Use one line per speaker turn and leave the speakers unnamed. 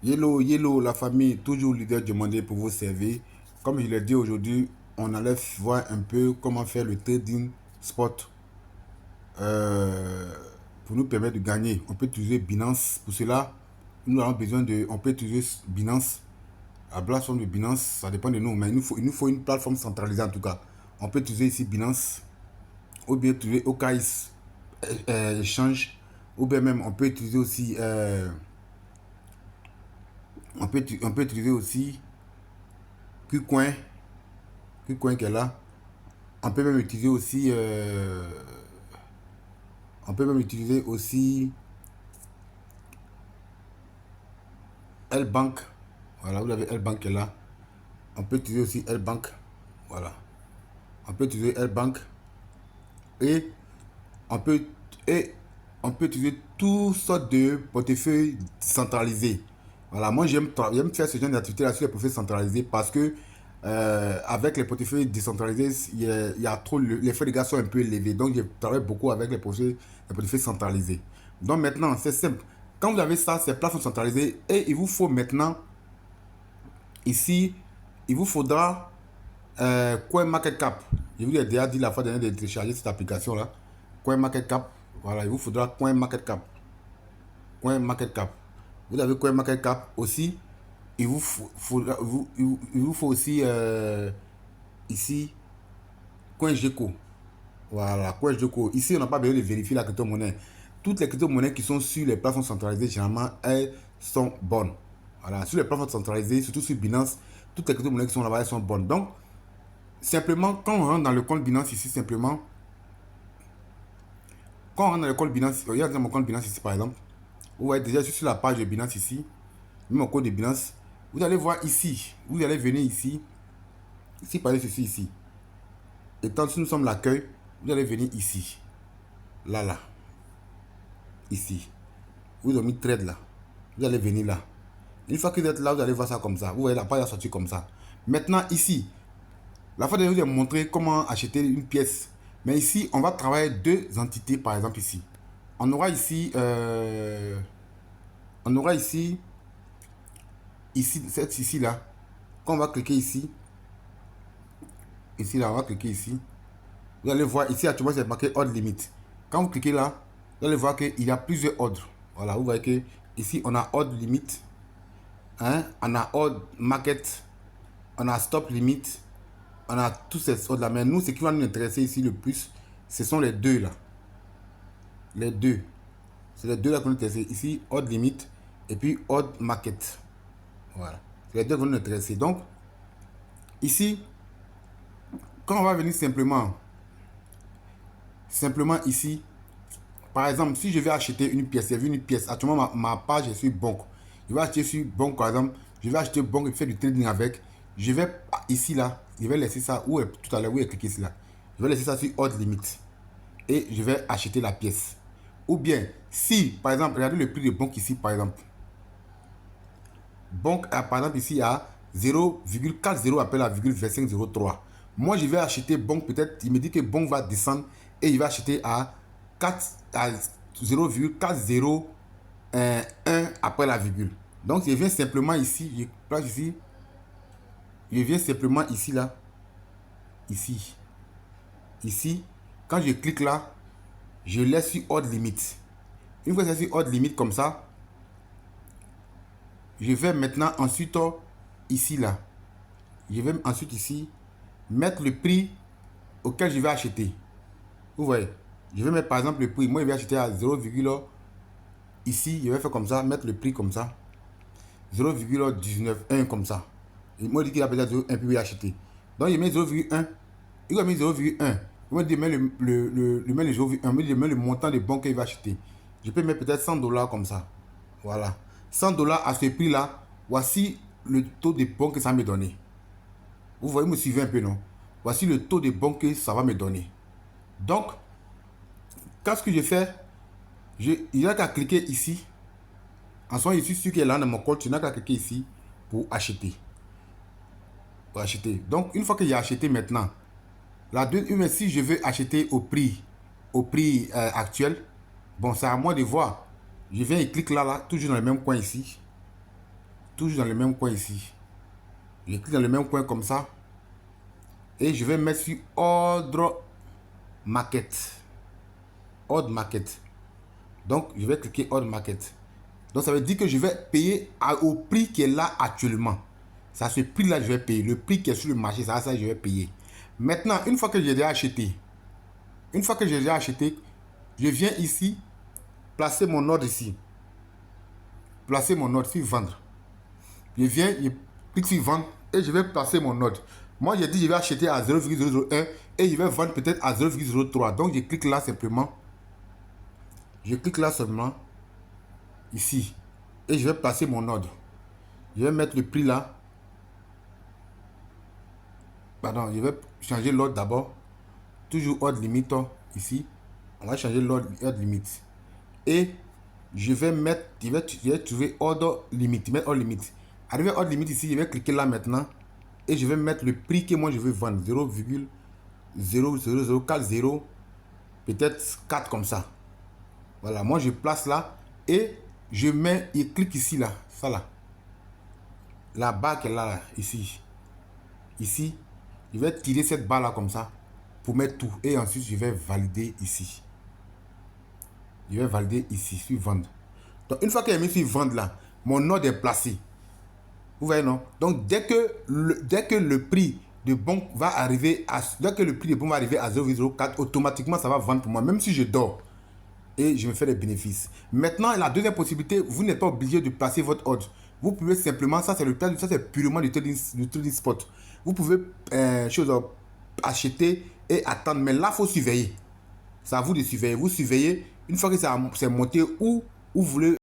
Yellow, la famille, toujours leader demandé pour vous servir. Comme je l'ai dit aujourd'hui, on allait voir un peu comment faire le trading spot pour nous permettre de gagner. On peut utiliser Binance. Pour cela, nous avons besoin de. On peut utiliser Binance. La plateforme de Binance, ça dépend de nous, mais il nous faut une plateforme centralisée en tout cas. On peut utiliser ici Binance, ou bien utiliser OKX Exchange, ou bien même on peut utiliser aussi. On peut utiliser aussi KuCoin, KuCoin qui est là. On peut même utiliser aussi L-Bank. Voilà, vous avez L-Bank qui est là. On peut utiliser aussi L-Bank. Voilà. On peut utiliser L-Bank. Et on peut, et on peut utiliser toutes sortes de portefeuilles centralisés. Voilà, moi j'aime faire ce genre d'activité là sur les portefeuilles centralisés parce que avec les portefeuilles décentralisés, il y a trop, les frais de gaz sont un peu élevés. Donc je travaille beaucoup avec les portefeuilles centralisés. Donc maintenant, c'est simple. Quand vous avez ça, ces plateformes centralisées, et il vous faut maintenant, ici, il vous faudra CoinMarketCap. Je vous ai déjà dit la fois dernière de télécharger cette application là. CoinMarketCap. Voilà, il vous faudra CoinMarketCap. CoinMarketCap. Vous avez CoinMarketCap aussi. Il vous faut aussi ici CoinGecko. Voilà, CoinGecko. Ici, on n'a pas besoin de vérifier la crypto-monnaie. Toutes les crypto-monnaies qui sont sur les plateformes centralisées, généralement, elles sont bonnes. Voilà, sur les plateformes centralisées, surtout sur Binance, toutes les crypto-monnaies qui sont là-bas, elles sont bonnes. Donc, simplement, quand on rentre dans le compte Binance ici, simplement, quand on rentre dans le compte Binance, regardez mon compte Binance ici par exemple, vous voyez déjà, je suis sur la page de Binance ici, mon code de Binance, vous allez voir ici, vous allez venir ici, ici par exemple, ici, et tant que nous sommes l'accueil, vous allez venir ici, là, ici, vous avez mis trade là, vous allez venir là. Une fois que vous êtes là, vous allez voir ça comme ça, vous voyez la page a sorti comme ça. Maintenant ici, la fois dernière, je vous ai montré comment acheter une pièce. Mais ici, on va travailler deux entités, par exemple ici. On aura ici, cette ici là. Quand on va cliquer ici, là, on va cliquer ici. Vous allez voir ici, actuellement, c'est marqué ordre limite. Quand vous cliquez là, vous allez voir qu'il y a plusieurs ordres. Voilà, vous voyez que ici, on a ordre limite, hein, on a ordre market, on a stop limite. On a tous ces ordres là, mais nous, ce qui va nous intéresser ici le plus, ce sont les deux là. Les deux. C'est les deux là qu'on nous intéresse. Ici, ordre limite et puis ordre market. Voilà. C'est les deux qui vont nous intéresser. Donc, ici, quand on va venir simplement ici, par exemple, si je vais acheter une pièce, j'ai vu une pièce, actuellement ma page est sur Bonk. Je vais acheter sur Bonk par exemple, je vais acheter Bonk et faire du trading avec. Je vais ici là, je vais laisser ça, où est tout à l'heure, où est cliqué ici là. Je vais laisser ça sur ordre limite. Et je vais acheter la pièce. Ou bien, si, par exemple, regardez le prix de Bonk ici, par exemple. Bonk, par exemple, ici, à 0,40 appelle à 0,2503. Moi, je vais acheter Bonk, peut-être, il me dit que Bonk va descendre et il va acheter à 0,4001 après la virgule. Donc, je viens simplement ici, je place ici, je viens simplement ici, là, ici, quand je clique là, je laisse sur ordre limite. Une fois que c'est sur ordre limite comme ça, je vais maintenant ensuite ici là. Je vais ensuite ici mettre le prix auquel je vais acheter. Vous voyez, je vais mettre par exemple le prix. Moi, je vais acheter à 0, ici, je vais faire comme ça, mettre le prix comme ça. 0,191 comme ça. Et moi, je dis qu'il a peut-être 0,1 puis il va acheter. Donc, il met 0,1. Il va mettre 0,1. Moi, je mets le 0,1. Je mets le montant de bon qu'il va acheter. Je peux mettre peut-être 100 $ comme ça. Voilà. 100 $ à ce prix-là. Voici le taux de bon que ça me donne. Vous voyez, me suivez un peu, non? Voici le taux de bon que ça va me donner. Donc, qu'est-ce que je fais? Il n'y a qu'à cliquer ici. En soi, je suis sûr qu'il est là dans mon compte. Tu n'as qu'à cliquer ici pour acheter. Donc, une fois que j'ai acheté maintenant, si je veux acheter au prix actuel, bon, c'est à moi de voir. Je viens et clique là, toujours dans le même coin ici. toujours dans le même coin ici. Je clique dans le même coin comme ça. Et je vais mettre sur ordre market. Ordre market. Donc, je vais cliquer ordre market. Donc, ça veut dire que je vais payer au prix qui est là actuellement. C'est à ce prix-là que je vais payer. Le prix qui est sur le marché, c'est à ça que je vais payer. Maintenant, une fois que j'ai déjà acheté, je viens ici, placer mon ordre ici. Placer mon ordre sur vendre. Je viens, je clique sur vendre et je vais placer mon ordre. Moi, j'ai dit je vais acheter à 0,001 et je vais vendre peut-être à 0,03. Donc, je clique là simplement. Je clique là seulement, ici. Et je vais placer mon ordre. Je vais mettre le prix là. Pardon, je vais changer l'ordre d'abord. Toujours ordre limite ici. On va changer l'ordre limite. Et je vais mettre, je vais trouver ordre limite. Mettre ordre limite. Arrivé à ordre limite ici, je vais cliquer là maintenant. Et je vais mettre le prix que moi je veux vendre. 0,00040. Peut-être 4 comme ça. Voilà, moi je place là. Et je mets, et clique ici là. Ça là. La barre qui est là, ici. Ici. Je vais tirer cette barre là comme ça. Pour mettre tout. Et ensuite je vais valider ici. Je vais valider ici sur vendre. Donc une fois que j'ai mis sur vendre là, mon ordre est placé. Vous voyez non? Donc dès que le prix de bon va arriver à 0,04, automatiquement ça va vendre pour moi, même si je dors. Et je me fais des bénéfices. Maintenant, la deuxième possibilité, vous n'êtes pas obligé de placer votre ordre. Vous pouvez simplement, ça c'est purement du trading spot. Vous pouvez acheter et attendre. Mais là, il faut surveiller. C'est à vous de surveiller. Vous surveillez. Une fois que c'est monté où vous voulez